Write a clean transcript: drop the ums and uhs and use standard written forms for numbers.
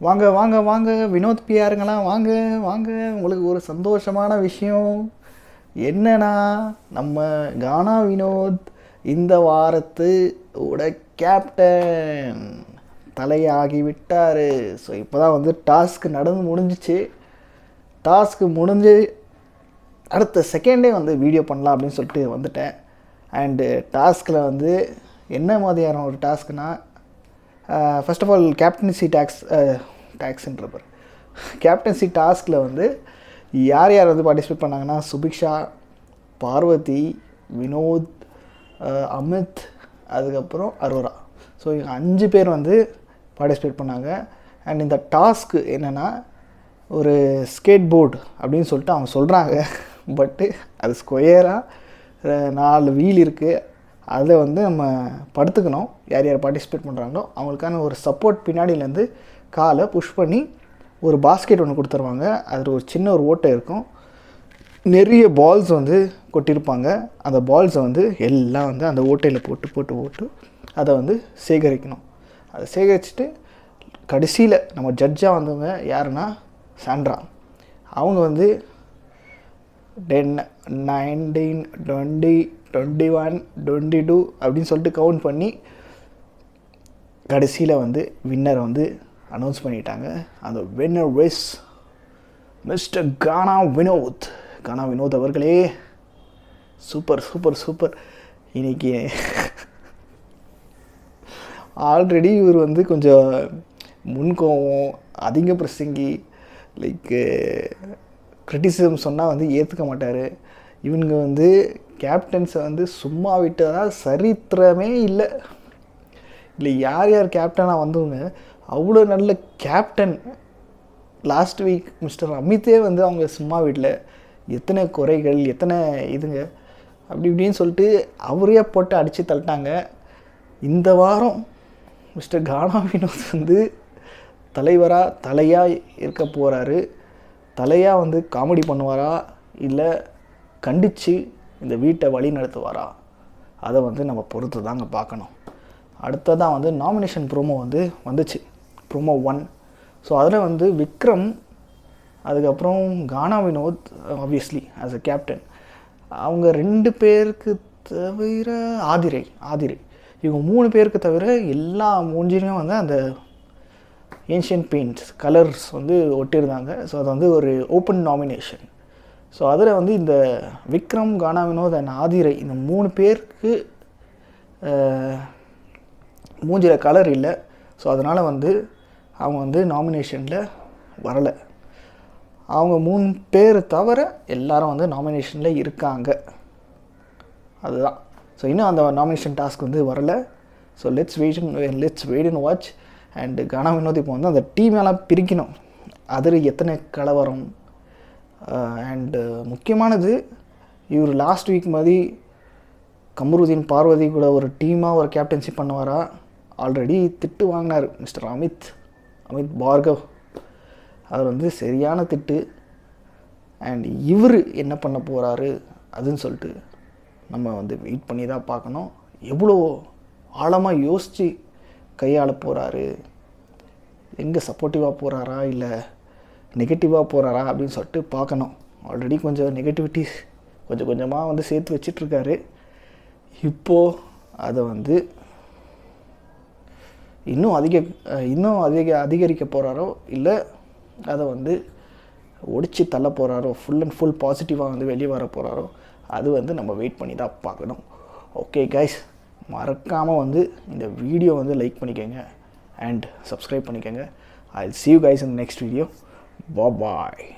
வாங்க வாங்க வாங்க வினோத் பிஆருங்களாம் வாங்க வாங்க. உங்களுக்கு ஒரு சந்தோஷமான விஷயம் என்னன்னா, நம்ம கானா வினோத் இந்த வாரத்து உட கேப்டன் தலையாகி விட்டார். ஸோ இப்போ தான் வந்து டாஸ்க் நடந்து முடிஞ்சிச்சு. டாஸ்க்கு முடிஞ்சு அடுத்த செகண்டே வந்து வீடியோ பண்ணலாம் அப்படின்னு சொல்லிட்டு வந்துட்டேன். அண்டு டாஸ்கில் வந்து என்ன மாதிரியான ஒரு டாஸ்க்னால், ஃபர்ஸ்ட் ஆஃப் ஆல் கேப்டன்சி டேக்ஸ்ன்றவர் கேப்டன்சி டாஸ்கில் வந்து யார் யார் வந்து பார்ட்டிசிபேட் பண்ணாங்கன்னா, சுபிக்ஷா, பார்வதி, வினோத், அமித், அதுக்கப்புறம் அரோரா. ஸோ இவங்க 5 பேர் வந்து பார்ட்டிசிபேட் பண்ணாங்க. அண்ட் இந்த டாஸ்க்கு என்னென்னா, ஒரு ஸ்கேட் போர்டு அப்படின்னு சொல்லிட்டு அவங்க சொல்கிறாங்க. பட்டு அது ஸ்கொயராக 4 வீல் இருக்குது. அதில் வந்து நம்ம படுத்துக்கணும். யார் யார் பார்ட்டிசிபேட் பண்ணுறாங்களோ அவங்களுக்கான ஒரு சப்போர்ட் பின்னாடியிலேருந்து காலை புஷ் பண்ணி ஒரு பாஸ்கெட் ஒன்று கொடுத்துருவாங்க. அதில் ஒரு சின்ன ஒரு ஓட்டை இருக்கும். நிறைய பால்ஸ் வந்து கொட்டியிருப்பாங்க. அந்த பால்ஸை வந்து எல்லாம் வந்து அந்த ஓட்டையில் போட்டு அதை வந்து சேகரிக்கணும். அதை சேகரிச்சுட்டு கடைசியில் நம்ம ஜட்ஜாக வந்தவங்க யாருன்னா சாண்ட்ரா. அவங்க வந்து 10, 19, 20, 21, 22 அப்படின்னு சொல்லிட்டு கவுண்ட் பண்ணி கடைசியில் வந்து வின்னரை வந்து அனௌன்ஸ் பண்ணிட்டாங்க. அந்த வின்னர் இஸ் மிஸ்டர் கானா வினோத். கானா வினோத் அவர்களே, சூப்பர் சூப்பர் சூப்பர். இன்றைக்கி ஆல்ரெடி இவர் வந்து கொஞ்சம் முன்கோவம், அதிக பிரசங்கி, லைக்கு கிரிட்டிசிசம் சொன்னால் வந்து ஏற்றுக்க மாட்டார். இவங்க வந்து கேப்டன்ஸை வந்து சும்மா விட்டதா சரித்திரமே இல்லை. யார் யார் கேப்டனாக வந்தவங்க அவ்வளோ நல்ல கேப்டன். லாஸ்ட் வீக் மிஸ்டர் அமித்தே வந்து அவங்க சும்மா வீட்டில் எத்தனை குறைகள், எத்தனை இதுங்க அப்படி இப்படின்னு சொல்லிட்டு அவரே போட்டு அடித்து தள்ளிட்டாங்க. இந்த வாரம் மிஸ்டர் கானா வினோத் வந்து தலையாக இருக்க போகிறாரு. தலையாக வந்து காமெடி பண்ணுவாரா இல்லை கண்டித்து இந்த வீட்டை வழி நடத்துவாரா, அதை வந்து நம்ம பொறுத்து தாங்க பார்க்கணும். அடுத்ததான் வந்து நாமினேஷன் ப்ரோமோ வந்து வந்துச்சு, ப்ரோமோ 1. ஸோ அதில் வந்து விக்ரம், அதுக்கப்புறம் Gana Vinoth obviously as a captain, அவங்க 2 பேருக்கு தவிர ஆதிரை இவங்க 3 பேருக்கு தவிர எல்லா மூஞ்சிலையும் வந்து அந்த ஏன்ஷியன் பெயிண்ட்ஸ் கலர்ஸ் வந்து ஒட்டியிருந்தாங்க. ஸோ அது வந்து ஒரு ஓப்பன் நாமினேஷன். ஸோ அதில் வந்து இந்த விக்ரம், கானா வினோத் அண்ட் ஆதிரை இந்த 3 பேருக்கு மூஞ்சில் கலர் இல்லை. ஸோ அதனால் வந்து அவங்க வந்து நாமினேஷனில் வரலை. அவங்க 3 பேர் தவிர எல்லாரும் வந்து நாமினேஷனில் இருக்காங்க. அதுதான். ஸோ இன்னும் அந்த நாமினேஷன் டாஸ்க் வந்து வரலை. So let's wait and watch. And Gana Vinoth இப்போ வந்து அந்த டீமெல்லாம் பிரிக்கணும். அதில் எத்தனை கலவரம், அண்டு முக்கியமானது இவர் லாஸ்ட் வீக் மாதிரி கமருதீன், பார்வதி கூட ஒரு டீமாக ஒரு கேப்டன்சி பண்ணுவாரா. ஆல்ரெடி திட்டு வாங்கினார் மிஸ்டர் அமித் பார்கவ். அவர் வந்து சரியான திட்டு. அண்ட் இவர் என்ன பண்ண போகிறாரு அதுன்னு சொல்லிட்டு நம்ம வந்து வெயிட் பண்ணி தான் பார்க்கணும். எவ்வளோ ஆழமாக யோசித்து கையாள போகிறாரு, எங்கே சப்போர்ட்டிவாக போகிறாரா இல்லை நெகட்டிவாக போகிறாரா அப்படின்னு சொல்லிட்டு பார்க்கணும். ஆல்ரெடி கொஞ்சம் நெகட்டிவிட்டிஸ் கொஞ்சமாக வந்து சேர்த்து வச்சிட்ருக்காரு. இப்போது அதை வந்து இன்னும் அதிகரிக்க போகிறாரோ இல்லை அதை வந்து ஒடிச்சு தள்ள போகிறாரோ, ஃபுல் அண்ட் ஃபுல் பாசிட்டிவாக வந்து வெளியே வர போகிறாரோ, அது வந்து நம்ம வெயிட் பண்ணி தான் பார்க்கணும். ஓகே கைஸ், மறக்காமல் வந்து இந்த வீடியோ வந்து லைக் பண்ணிக்கோங்க அண்ட் சப்ஸ்கிரைப் பண்ணிக்கோங்க. I'll see you guys in the next video. Bye bye.